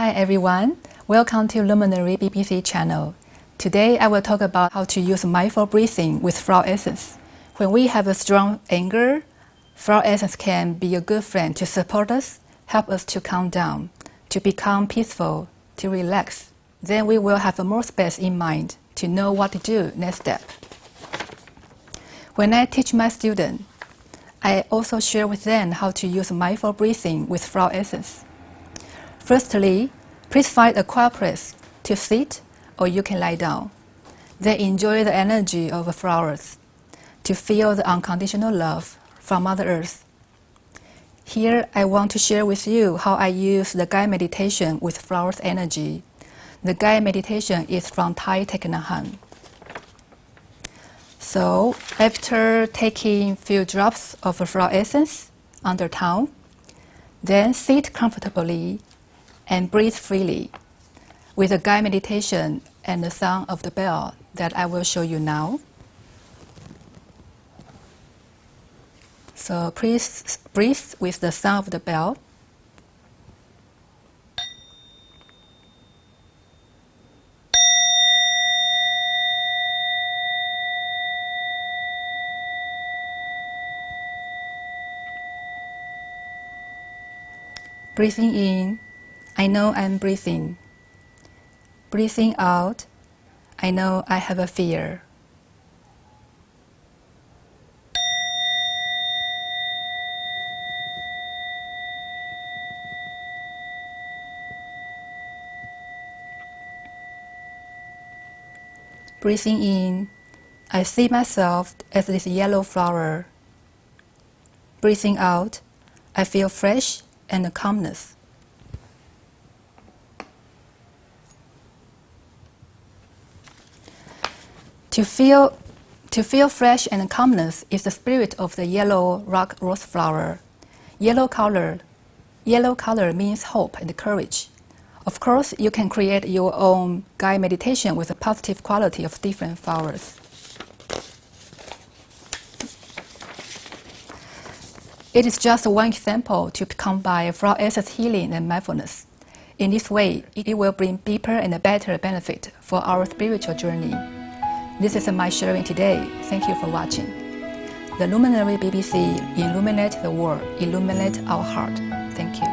Hi everyone, welcome to Luminary BBC channel. Today I will talk about how to use mindful breathing with flower essence. When we have a strong anger, flower essence can be a good friend to support us, help us to calm down, to become peaceful, to relax. Then we will have more space in mind to know what to do next step. When I teach my students, I also share with them how to use mindful breathing with flower essence. Firstly, please find a quiet place to sit or you can lie down. Then enjoy the energy of the flowers, to feel the unconditional love from Mother Earth. Here, I want to share with you how I use the guided meditation with flowers energy. The guided meditation is from Thai Thich Nhat Hanh. So, after taking few drops of flower essence on the tongue, then sit comfortably and breathe freely with the guided meditation and the sound of the bell that I will show you now. So please breathe with the sound of the bell. Breathing in, I know I'm breathing. Breathing out, I know I have a fear. Breathing in, I see myself as this yellow flower. Breathing out, I feel fresh and calmness. To feel fresh and calmness is the spirit of the yellow rock rose flower. Yellow color means hope and courage. Of course, you can create your own guided meditation with a positive quality of different flowers. It is just one example to combine flower essence healing and mindfulness. In this way, it will bring deeper and better benefit for our spiritual journey. This is my sharing today. Thank you for watching. The Luminary BBC illuminate the world, illuminate our heart. Thank you.